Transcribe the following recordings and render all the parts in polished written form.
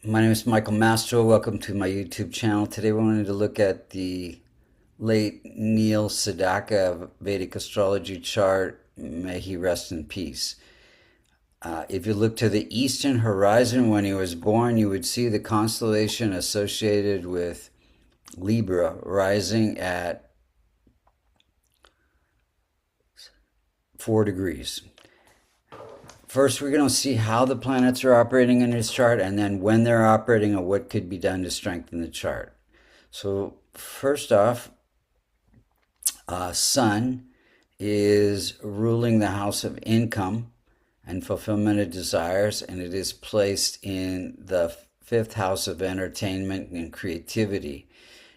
My name is Michael Mastro. Welcome to my YouTube channel. Today we wanted to look at the late Niel Sedaka Vedic Astrology chart. May he rest in peace. If you look to the eastern horizon when he was born, you would see the constellation associated with Libra rising at 4 degrees. First, we're going to see how the planets are operating in his chart and then when they're operating and what could be done to strengthen the chart. So, first off, Sun is ruling the house of income and fulfillment of desires, and it is placed in the fifth house of entertainment and creativity.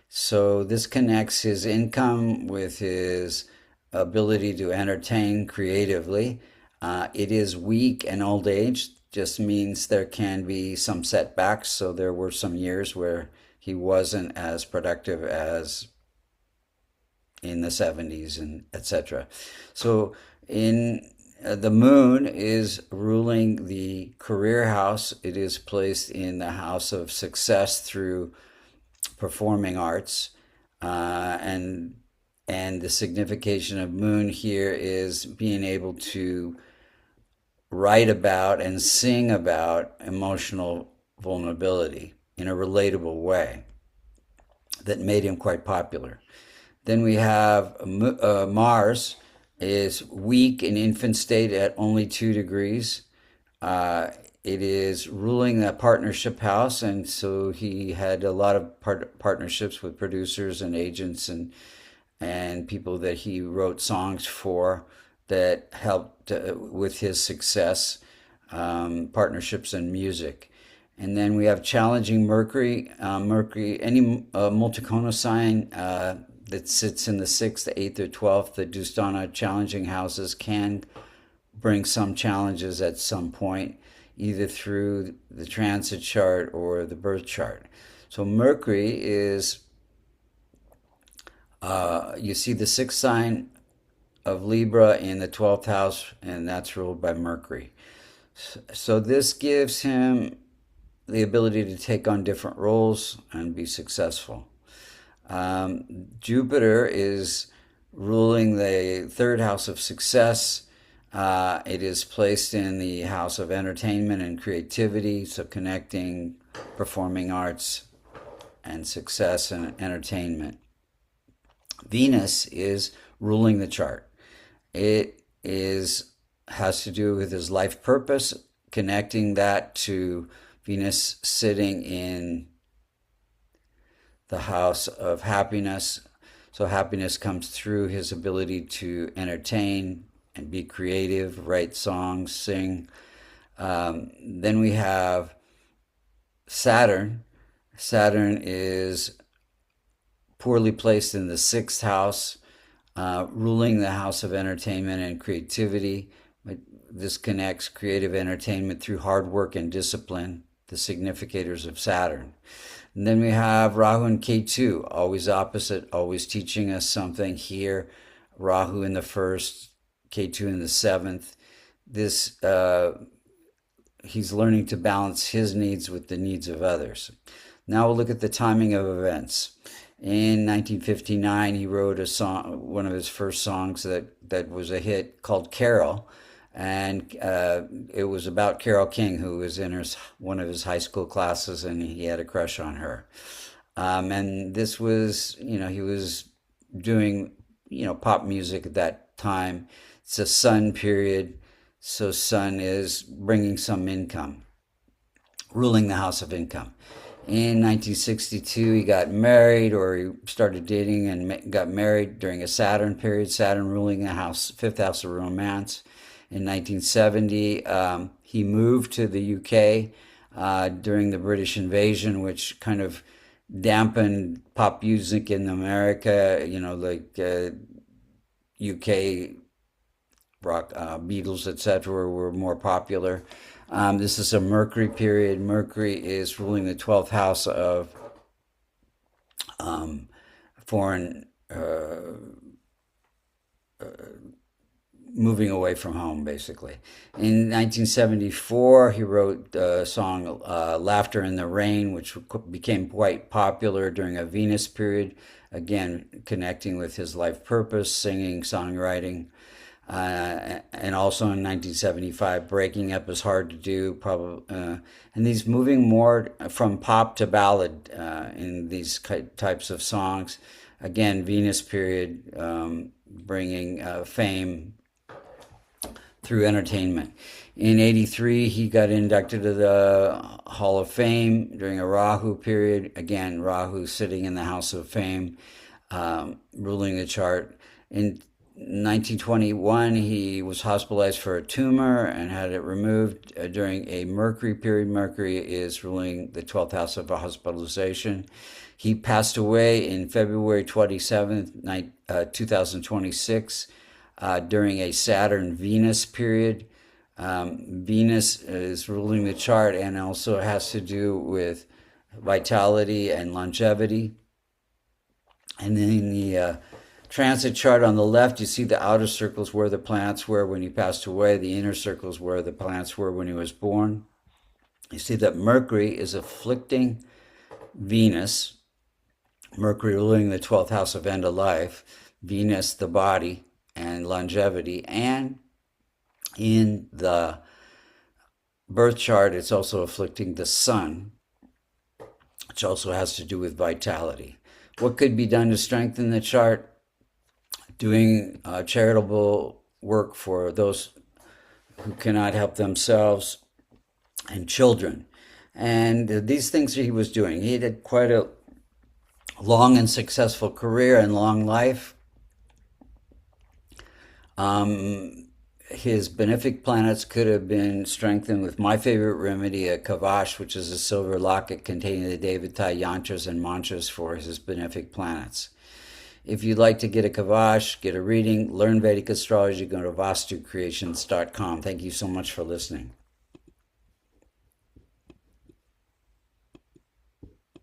So, this connects his income with his ability to entertain creatively. It is weak and old age, just means there can be some setbacks. So, there were some years where he wasn't as productive as in the 70s and etc. So in the moon is ruling the career house. It is placed in the house of success through performing arts, and the signification of moon here is being able to write about and sing about emotional vulnerability in a relatable way that made him quite popular. Then we have Mars is weak in infant state at only 2 degrees. It is ruling that partnership house, and so he had a lot of partnerships with producers and agents and people that he wrote songs for that helped with his success, partnerships in music. And then we have challenging Mercury. Any multiconal sign that sits in the 6th, 8th, or 12th, the Dustana challenging houses can bring some challenges at some point, either through the transit chart or the birth chart. So Mercury is, you see the 6th sign of Libra in the 12th house, and that's ruled by Mercury. So this gives him the ability to take on different roles and be successful. Jupiter is ruling the 3rd house of success. It is placed in the house of entertainment and creativity, so connecting performing arts and success and entertainment. Venus is ruling the chart. It has to do with his life purpose, connecting that to Venus sitting in the house of happiness. So happiness comes through his ability to entertain and be creative, write songs, sing. Then we have Saturn. Saturn is poorly placed in the 6th house, ruling the house of entertainment and creativity. This connects creative entertainment through hard work and discipline, the significators of Saturn. And then we have Rahu and Ketu, always opposite, always teaching us something here. Rahu in the 1st, Ketu in the 7th. This he's learning to balance his needs with the needs of others. Now we'll look at the timing of events. In 1959, he wrote a song, one of his first songs that was a hit called Carol, and it was about Carole King, who was in one of his high school classes, and he had a crush on her. And this was, he was doing, pop music at that time. It's a Sun period, so Sun is bringing some income, ruling the house of income. In 1962, he got married, or he started dating and got married during a Saturn period, Saturn ruling the house, 5th house of romance. In 1970, he moved to the UK during the British invasion, which kind of dampened pop music in America, like UK rock, Beatles, etc., were more popular. This is a Mercury period. Mercury is ruling the 12th house of foreign moving away from home, basically. In 1974, he wrote the song Laughter in the Rain, which became quite popular during a Venus period, again, connecting with his life purpose, singing, songwriting. And also in 1975, Breaking Up is Hard to Do, probably, and he's moving more from pop to ballad in these types of songs. Again, Venus period, bringing fame through entertainment. In 83, he got inducted to the Hall of Fame during a Rahu period. Again, Rahu sitting in the House of Fame, ruling the chart. In 1921, he was hospitalized for a tumor and had it removed during a Mercury period. Mercury is ruling the 12th house of hospitalization. He passed away in February 27th, 2026, during a Saturn-Venus period. Venus is ruling the chart and also has to do with vitality and longevity. And then the transit chart on the left, you see the outer circles where the planets were when he passed away, the inner circles where the planets were when he was born. You see that Mercury is afflicting Venus, Mercury ruling the 12th house of end of life, Venus the body and longevity, and in the birth chart it's also afflicting the sun, which also has to do with vitality. What could be done to strengthen the chart? Doing charitable work for those who cannot help themselves and children. And these things he was doing. He had quite a long and successful career and long life. His benefic planets could have been strengthened with my favorite remedy, a kavash, which is a silver locket containing the Devatai yantras and mantras for his benefic planets. If you'd like to get a kavash, get a reading, learn Vedic astrology, go to vastucreations.com. Thank you so much for listening.